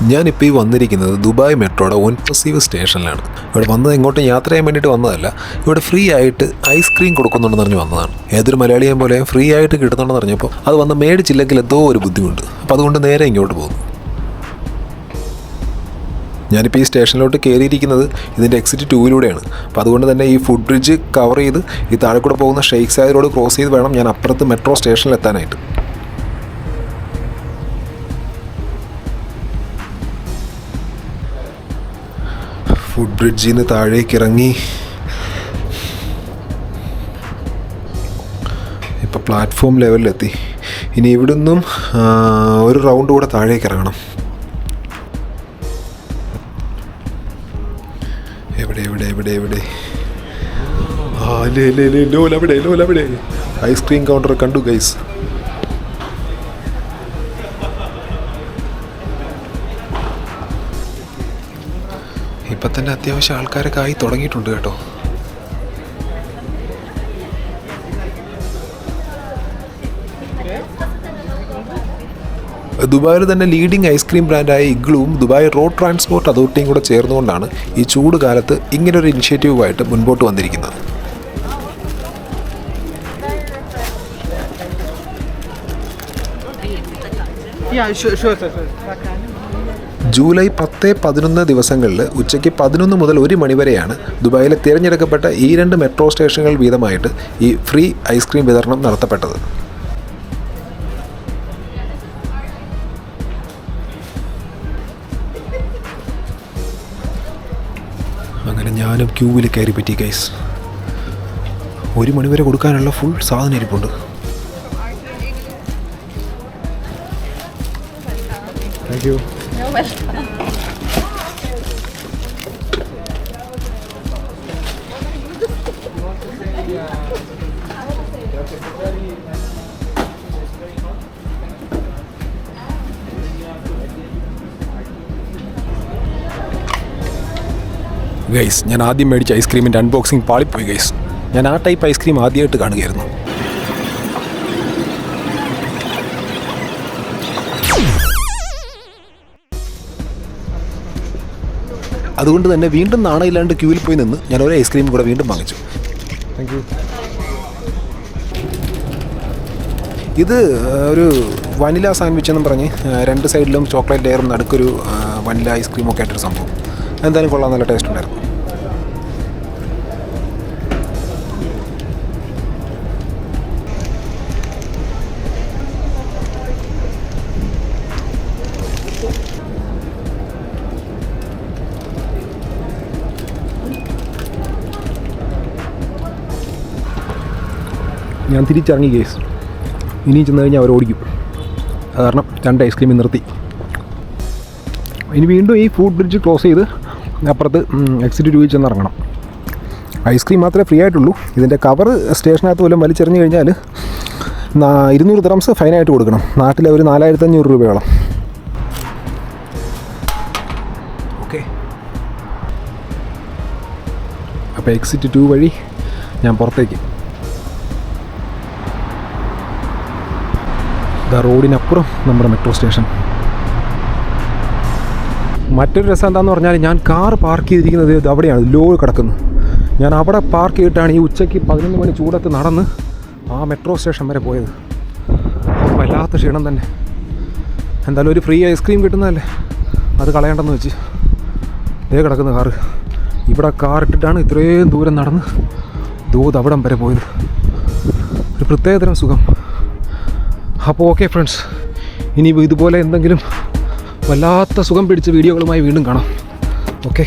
ഞാനിപ്പോൾ ഈ വന്നിരിക്കുന്നത് ദുബായ് മെട്രോയുടെ ഒൻപസീവ് സ്റ്റേഷനിലാണ്. ഇവിടെ വന്നത് ഇങ്ങോട്ട് യാത്ര ചെയ്യാൻ വേണ്ടിയിട്ട് വന്നതല്ല. ഇവിടെ ഫ്രീ ആയിട്ട് ഐസ്ക്രീം കൊടുക്കുന്നുണ്ടെന്ന് പറഞ്ഞ് വന്നതാണ്. ഏതൊരു മലയാളിയെ പോലെ ഫ്രീ ആയിട്ട് കിട്ടുന്നുണ്ടെന്ന് പറഞ്ഞപ്പോൾ അത് വന്ന് മേടിച്ചില്ലെങ്കിൽ എന്തോ ഒരു ബുദ്ധിമുട്ട്. അപ്പോൾ അതുകൊണ്ട് നേരെ ഇങ്ങോട്ട് പോകുന്നു. ഞാനിപ്പോൾ ഈ സ്റ്റേഷനിലോട്ട് കയറിയിരിക്കുന്നത് ഇതിൻ്റെ എക്സിറ്റ് 2-ലൂടെയാണ്. അപ്പോൾ അതുകൊണ്ട് തന്നെ ഈ ഫുട് ബ്രിഡ്ജ് കവർ ചെയ്ത് ഈ താഴെ കൂടെ പോകുന്ന ഷെയ്ഖ് സായദ് റോഡ് ക്രോസ് ചെയ്ത് വേണം ഞാൻ അപ്പുറത്ത് മെട്രോ സ്റ്റേഷനിൽ എത്താനായിട്ട്. ഫുട് ബ്രിഡ്ജിൽ നിന്ന് താഴേക്ക് ഇറങ്ങി ഇപ്പോൾ പ്ലാറ്റ്ഫോം ലെവലിലെത്തി. ഇനി ഇവിടെ നിന്നും ഒരു റൗണ്ട് കൂടെ താഴേക്ക് ഇറങ്ങണം. എവിടെ ലോലവിടെ ഐസ്ക്രീം കൗണ്ടർ കണ്ടു ഗൈസ്. ഇപ്പം തന്നെ അത്യാവശ്യം ആൾക്കാരൊക്കെ ആയി തുടങ്ങിയിട്ടുണ്ട് കേട്ടോ. ദുബായിൽ തന്നെ ലീഡിംഗ് ഐസ്ക്രീം ബ്രാൻഡായ ഇഗ്ലുവും ദുബായ് റോഡ് ട്രാൻസ്പോർട്ട് അതോറിറ്റിയും കൂടെ ചേർന്നുകൊണ്ടാണ് ഈ ചൂട് കാലത്ത് ഇങ്ങനൊരു ഇനിഷ്യേറ്റീവുമായിട്ട് മുൻപോട്ട് വന്നിരിക്കുന്നത്. ജൂലൈ 10-11 ദിവസങ്ങളിൽ ഉച്ചയ്ക്ക് 11 മുതൽ 1 മണി വരെയാണ് ദുബായിലെ തിരഞ്ഞെടുക്കപ്പെട്ട ഈ 2 മെട്രോ സ്റ്റേഷനുകൾ വീതമായിട്ട് ഈ ഫ്രീ ഐസ്ക്രീം വിതരണം നടത്തപ്പെട്ടത്. അങ്ങനെ ഞാനും ക്യൂവിൽ കയറി പറ്റി ഗൈസ്. 1 മണി വരെ കൊടുക്കാനുള്ള ഫുൾ സാധനം ഇരിപ്പുണ്ട്. Thank you. ഗൈസ്, ഞാൻ ആദ്യം മേടിച്ച ഐസ്ക്രീമിൻ്റെ അൺബോക്സിങ് പാളിപ്പോയി ഗൈസ്. ഞാൻ ആ ടൈപ്പ് ഐസ്ക്രീം ആദ്യമായിട്ട് കാണുകയായിരുന്നു. അതുകൊണ്ട് തന്നെ വീണ്ടും നാണയില്ലാണ്ട് ക്യൂവിൽ പോയി നിന്ന് ഞാൻ ഒരു ഐസ്ക്രീം കൂടെ വീണ്ടും വാങ്ങിച്ചു. Thank you. ഇത് ഒരു വനില സാൻഡ്വിച്ച് എന്നും പറഞ്ഞ് 2 സൈഡിലും ചോക്ലേറ്റ് ലെയറും നടുക്കൊരു വനില ഐസ്ക്രീമൊക്കെ ആയിട്ടൊരു സംഭവം. എന്തായാലും കൊള്ളാം, നല്ല ടേസ്റ്റ് ഉണ്ടായിരുന്നു. ഞാൻ തിരിച്ചിറങ്ങി കേസ്. ഇനിയും ചെന്ന് കഴിഞ്ഞാൽ അവർ ഓടിക്കും. അത് കാരണം 2 ഐസ്ക്രീമിൽ നിർത്തി. ഇനി വീണ്ടും ഈ ഫുട് ബ്രിഡ്ജ് ക്ലോസ് ചെയ്ത് അപ്പുറത്ത് എക്സിറ്റ് 2-ൽ ചെന്ന് ഇറങ്ങണം. ഐസ്ക്രീം മാത്രമേ ഫ്രീ ആയിട്ടുള്ളൂ. ഇതിൻ്റെ കവർ സ്റ്റേഷനകത്ത് പോലും വലിച്ചെറിഞ്ഞ് കഴിഞ്ഞാൽ 200 ദിർഹംസ് ഫൈനായിട്ട് കൊടുക്കണം. നാട്ടിലെ ഒരു 4500 രൂപയോളം. ഓക്കെ, അപ്പോൾ എക്സിറ്റ് 2 വഴി ഞാൻ പുറത്തേക്ക്. റോഡിനപ്പുറം നമ്മുടെ മെട്രോ സ്റ്റേഷൻ. മറ്റൊരു രസം എന്താണെന്ന് പറഞ്ഞാൽ ഞാൻ കാർ പാർക്ക് ചെയ്തിരിക്കുന്നത് അവിടെയാണ്, ലോ കിടക്കുന്നത്. ഞാൻ അവിടെ പാർക്ക് ചെയ്തിട്ടാണ് ഈ ഉച്ചയ്ക്ക് 11 മണി ചൂടത്ത് നടന്ന് ആ മെട്രോ സ്റ്റേഷൻ വരെ പോയത്. വല്ലാത്ത ക്ഷീണം തന്നെ. എന്തായാലും ഒരു ഫ്രീ ഐസ്ക്രീം കിട്ടുന്നതല്ലേ, അത് കളയണ്ടെന്ന് വെച്ച് ദേ കിടക്കുന്ന കാറ്. ഇവിടെ കാർ ഇട്ടിട്ടാണ് ഇത്രയും ദൂരം നടന്ന് അവിടം വരെ പോയത്. ഒരു പ്രത്യേകതരം സുഖം. അപ്പോൾ ഓക്കെ ഫ്രണ്ട്സ്, ഇനി ഇതുപോലെ എന്തെങ്കിലും വല്ലാത്ത സുഖം പിടിച്ച വീഡിയോകളുമായി വീണ്ടും കാണാം. ഓക്കെ.